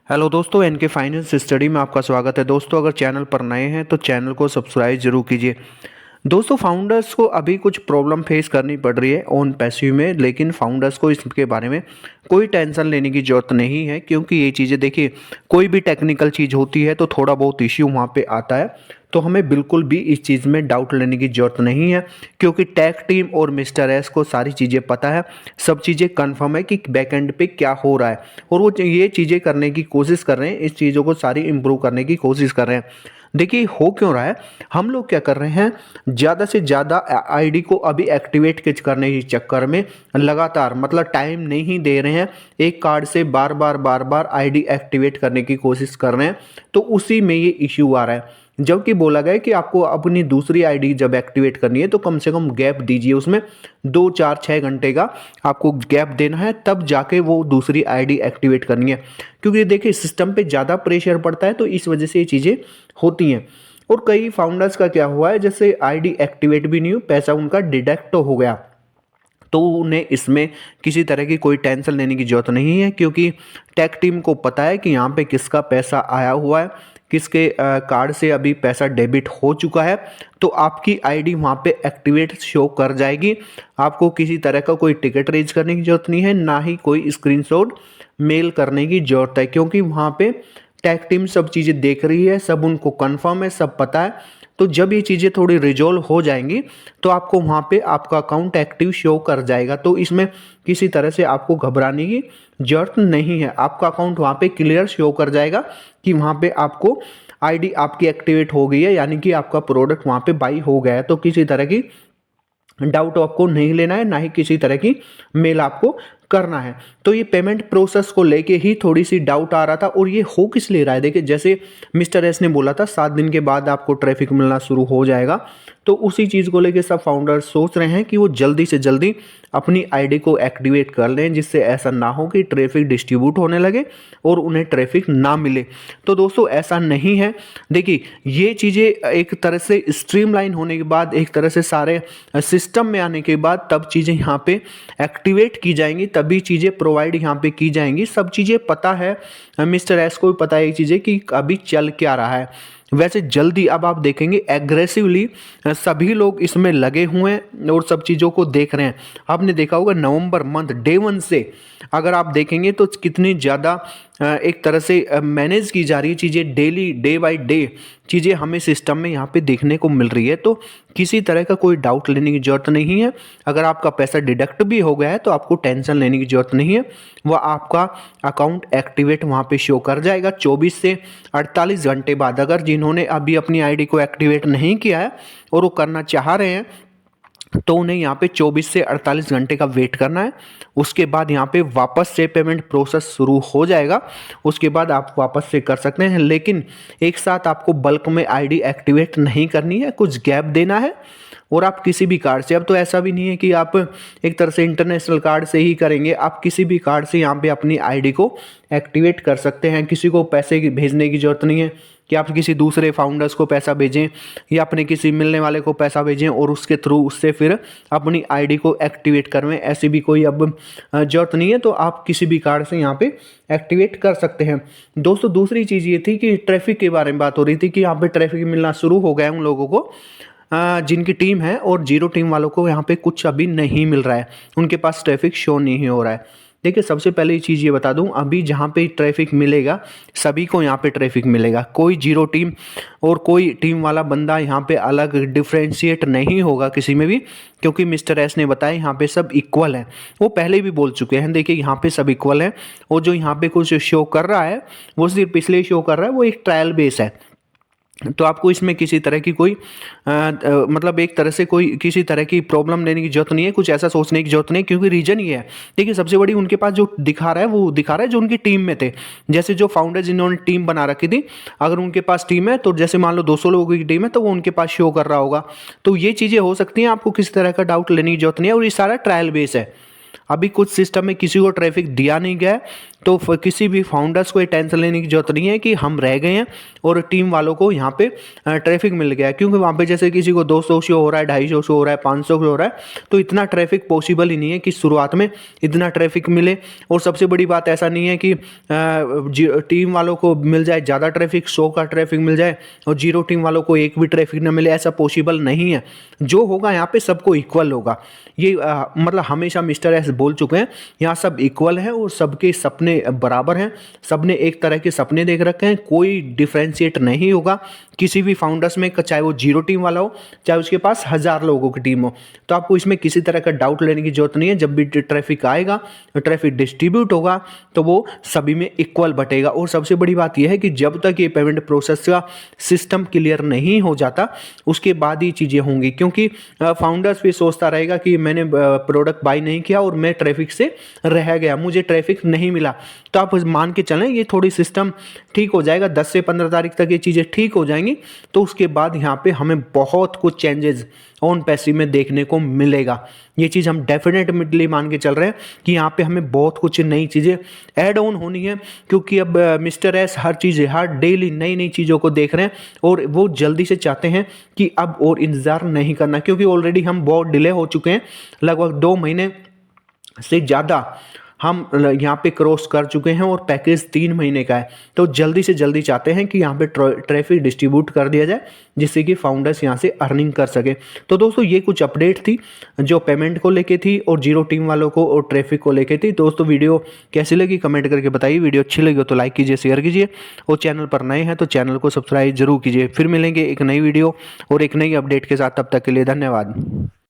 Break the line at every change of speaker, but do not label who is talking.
Hello दोस्तों, N K finance study में आपका स्वागत है। दोस्तों, अगर चैनल पर नए हैं तो चैनल को सब्सक्राइब जरूर कीजिए। दोस्तों, फाउंडर्स को अभी कुछ प्रॉब्लम फेस करनी पड़ रही है ऑन पैसिव में, लेकिन फाउंडर्स को इसके बारे में कोई टेंशन लेने की ज़रूरत नहीं है, क्योंकि ये चीज़ें देखिए, कोई भी टेक्निकल चीज़ होती है तो थोड़ा बहुत इश्यू वहाँ पे आता है। तो हमें बिल्कुल भी इस चीज़ में डाउट लेने की ज़रूरत नहीं है, क्योंकि टेक टीम और मिस्टर एस को सारी चीज़ें पता है, सब चीज़ें कन्फर्म है कि बैकएंड पे क्या हो रहा है, और वो ये चीज़ें करने की कोशिश कर रहे हैं, इस चीज़ों को सारी इम्प्रूव करने की कोशिश कर रहे हैं। देखिए, हो क्यों रहा है, हम लोग क्या कर रहे हैं, ज़्यादा से ज़्यादा आईडी को अभी एक्टिवेट करने के चक्कर में लगातार मतलब टाइम नहीं दे रहे हैं, एक कार्ड से बार बार आईडी एक्टिवेट करने की कोशिश कर रहे हैं, तो उसी में ये इश्यू आ रहा है। जबकि बोला गया है कि आपको अपनी दूसरी आईडी जब एक्टिवेट करनी है तो कम से कम गैप दीजिए, उसमें 2 4 6 घंटे का आपको गैप देना है, तब जाके वो दूसरी आईडी एक्टिवेट करनी है। क्योंकि देखिए, सिस्टम पे ज़्यादा प्रेशर पड़ता है, तो इस वजह से ये चीज़ें होती हैं। और कई फाउंडर्स का क्या हुआ है, जैसे आईडी एक्टिवेट भी नहीं हुई, पैसा उनका डिडक्ट हो गया, तो उन्हें इसमें किसी तरह की कोई टेंशन लेने की ज़रूरत नहीं है, क्योंकि टेक टीम को पता है कि यहाँ पे किसका पैसा आया हुआ है, किसके कार्ड से अभी पैसा डेबिट हो चुका है। तो आपकी आईडी वहाँ पे एक्टिवेट शो कर जाएगी। आपको किसी तरह का कोई टिकट रेज करने की ज़रूरत नहीं है, ना ही कोई स्क्रीनशॉट मेल करने की ज़रूरत है, क्योंकि वहाँ पे टेक टीम सब चीज़ें देख रही है, सब उनको कंफर्म है, सब पता है। तो जब ये चीज़ें थोड़ी रिजॉल्व हो जाएंगी तो आपको वहाँ पे आपका अकाउंट एक्टिव शो कर जाएगा। तो इसमें किसी तरह से आपको घबराने की ज़रूरत नहीं है, आपका अकाउंट वहाँ पे क्लियर शो कर जाएगा कि वहाँ पे आपको आईडी आपकी एक्टिवेट हो गई है, यानी कि आपका प्रोडक्ट वहाँ पे बाई हो गया है। तो किसी तरह की डाउट आपको नहीं लेना है, ना ही किसी तरह की मेल आपको करना है। तो ये पेमेंट प्रोसेस को लेके ही थोड़ी सी डाउट आ रहा था, और ये हो किस ले रहा है। देखिए, जैसे मिस्टर एस ने बोला था 7 दिन के बाद आपको ट्रैफिक मिलना शुरू हो जाएगा, तो उसी चीज़ को लेके सब फाउंडर्स सोच रहे हैं कि वो जल्दी से जल्दी अपनी आईडी को एक्टिवेट कर लें, जिससे ऐसा ना हो कि ट्रैफिक डिस्ट्रीब्यूट होने लगे और उन्हें ट्रैफिक ना मिले। तो दोस्तों, ऐसा नहीं है। देखिए, ये चीज़ें एक तरह से स्ट्रीमलाइन होने के बाद, एक तरह से सारे सिस्टम में आने के बाद तब चीज़ें यहाँ पे एक्टिवेट की जाएंगी, तभी चीज़ें प्रोवाइड यहाँ पे की जाएंगी। सब चीज़ें पता है, मिस्टर एस को भी पता है ये चीज़ें कि अभी चल क्या रहा है। वैसे जल्दी अब आप देखेंगे एग्रेसिवली सभी लोग इसमें लगे हुए हैं और सब चीज़ों को देख रहे हैं। आपने देखा होगा नवंबर मंथ डे 1 से अगर आप देखेंगे तो कितनी ज़्यादा एक तरह से मैनेज की जा रही है चीज़ें, डेली डे बाय डे चीज़ें हमें सिस्टम में यहाँ पे देखने को मिल रही है। तो किसी तरह का कोई डाउट लेने की ज़रूरत नहीं है। अगर आपका पैसा डिडक्ट भी हो गया है तो आपको टेंशन लेने की ज़रूरत नहीं है, वह आपका अकाउंट एक्टिवेट वहाँ पे शो कर जाएगा 24 से 48 घंटे बाद। अगर जिन्होंने अभी अपनी आईडी को एक्टिवेट नहीं किया है और वो करना चाह रहे हैं, तो उन्हें यहाँ पे 24 से 48 घंटे का वेट करना है। उसके बाद यहाँ पे वापस से पेमेंट प्रोसेस शुरू हो जाएगा, उसके बाद आप वापस से कर सकते हैं। लेकिन एक साथ आपको बल्क में आईडी एक्टिवेट नहीं करनी है, कुछ गैप देना है। और आप किसी भी कार्ड से, अब तो ऐसा भी नहीं है कि आप एक तरह से इंटरनेशनल कार्ड से ही करेंगे, आप किसी भी कार्ड से यहाँ पे अपनी आईडी को एक्टिवेट कर सकते हैं। किसी को पैसे भेजने की ज़रूरत नहीं है कि आप किसी दूसरे फाउंडर्स को पैसा भेजें या अपने किसी मिलने वाले को पैसा भेजें और उसके थ्रू उससे फिर अपनी आईडी को एक्टिवेट करवें, ऐसी भी कोई अब ज़रूरत नहीं है। तो आप किसी भी कार्ड से यहाँ पे एक्टिवेट कर सकते हैं। दोस्तों, दूसरी चीज़ ये थी कि ट्रैफिक के बारे में बात हो रही थी कि यहाँ पे ट्रैफिक मिलना शुरू हो गया है उन लोगों को जिनकी टीम है, और जीरो टीम वालों को यहाँ पे कुछ अभी नहीं मिल रहा है, उनके पास ट्रैफिक शो नहीं हो रहा है। देखिए, सबसे पहले ये चीज़ ये बता दूं, अभी जहाँ पे ट्रैफिक मिलेगा सभी को यहाँ पे ट्रैफिक मिलेगा, कोई जीरो टीम और कोई टीम वाला बंदा यहाँ पे अलग डिफ्रेंशिएट नहीं होगा किसी में भी, क्योंकि मिस्टर एस ने बताया यहाँ पे सब इक्वल हैं। वो पहले भी बोल चुके हैं, देखिए यहाँ पे सब इक्वल हैं, और जो यहाँ पे कुछ शो कर रहा है वो सिर्फ इसलिए शो कर रहा है, वो एक ट्रायल बेस है। तो आपको इसमें किसी तरह की कोई मतलब एक तरह से कोई किसी तरह की प्रॉब्लम लेने की जरूरत नहीं है, कुछ ऐसा सोचने की जरूरत नहीं है, क्योंकि रीजन ये है। देखिए, सबसे बड़ी उनके पास जो दिखा रहा है वो दिखा रहा है जो उनकी टीम में थे। जैसे जो फाउंडर जिन्होंने टीम बना रखी थी, अगर उनके पास टीम है तो जैसे मान लो 200 लोगों की टीम है तो वो उनके पास शो कर रहा होगा। तो ये चीज़ें हो सकती हैं, आपको किसी तरह का डाउट लेने की जरूरत नहीं है, और ये सारा ट्रायल बेस है। अभी कुछ सिस्टम में किसी को ट्रैफिक दिया नहीं गया है, तो किसी भी फाउंडर्स को ये टेंशन लेने की जरूरत नहीं है कि हम रह गए हैं और टीम वालों को यहाँ पे ट्रैफिक मिल गया है। क्योंकि वहाँ पे जैसे किसी को 200 शो हो रहा है, 250 शो हो रहा है, 500 शो हो रहा है, तो इतना ट्रैफिक पॉसिबल ही नहीं है कि शुरुआत में इतना ट्रैफिक मिले। और सबसे बड़ी बात ऐसा नहीं है कि टीम वालों को मिल जाए ज़्यादा ट्रैफिक, 100 का ट्रैफिक मिल जाए और जीरो टीम वालों को एक भी ट्रैफिक ना मिले, ऐसा पॉसिबल नहीं है। जो होगा यहाँ पे सबको इक्वल होगा। ये मतलब हमेशा मिस्टर एस बोल चुके हैं, यहाँ सब इक्वल है और सबके सपने बराबर हैं, सबने एक तरह के सपने देख रखे हैं, कोई डिफ्रेंशिएट नहीं होगा किसी भी फाउंडर्स में, चाहे वो जीरो टीम वाला हो, चाहे उसके पास 1000 लोगों की टीम हो। तो आपको इसमें किसी तरह का डाउट लेने की जरूरत नहीं है। जब भी ट्रैफिक आएगा, ट्रैफिक डिस्ट्रीब्यूट होगा, तो वो सभी में इक्वल बटेगा। और सबसे बड़ी बात यह है कि जब तक ये पेमेंट प्रोसेस का सिस्टम क्लियर नहीं हो जाता, उसके बाद ही चीज़ें होंगी। क्योंकि फाउंडर्स भी सोचता रहेगा कि मैंने प्रोडक्ट बाई नहीं किया और मैं ट्रैफिक से रह गया, मुझे ट्रैफिक नहीं मिला। तो आप मान के चलें ये थोड़ी सिस्टम ठीक हो जाएगा, 10 से 15 तारीख तक ये चीज़ें ठीक हो जाएंगी, तो उसके बाद यहाँ पे हमें बहुत कुछ चेंजेस ऑन पैसिव में देखने को मिलेगा। ये चीज़ हम डेफिनेटली मान के चल रहे हैं कि यहाँ पे हमें बहुत कुछ नई चीज़ें ऐड ऑन होनी है। क्योंकि अब मिस्टर एस हर चीज़ें, हर डेली नई नई चीज़ों को देख रहे हैं और वो जल्दी से चाहते हैं कि अब और इंतज़ार नहीं करना। क्योंकि ऑलरेडी हम बहुत डिले हो चुके हैं, लगभग 2 महीने से ज़्यादा हम यहाँ पे क्रॉस कर चुके हैं और पैकेज 3 महीने का है। तो जल्दी से जल्दी चाहते हैं कि यहाँ पे ट्रैफिक डिस्ट्रीब्यूट कर दिया जाए, जिससे कि फाउंडर्स यहाँ से अर्निंग कर सके। तो दोस्तों ये कुछ अपडेट थी जो पेमेंट को लेके थी और जीरो टीम वालों को और ट्रैफिक को लेके थी। दोस्तों वीडियो कैसी लगी कमेंट करके बताइए। वीडियो अच्छी लगी हो तो लाइक कीजिए, शेयर कीजिए और चैनल पर नए हैं तो चैनल को सब्सक्राइब जरूर कीजिए। फिर मिलेंगे एक नई वीडियो और एक नई अपडेट के साथ, तब तक के लिए धन्यवाद।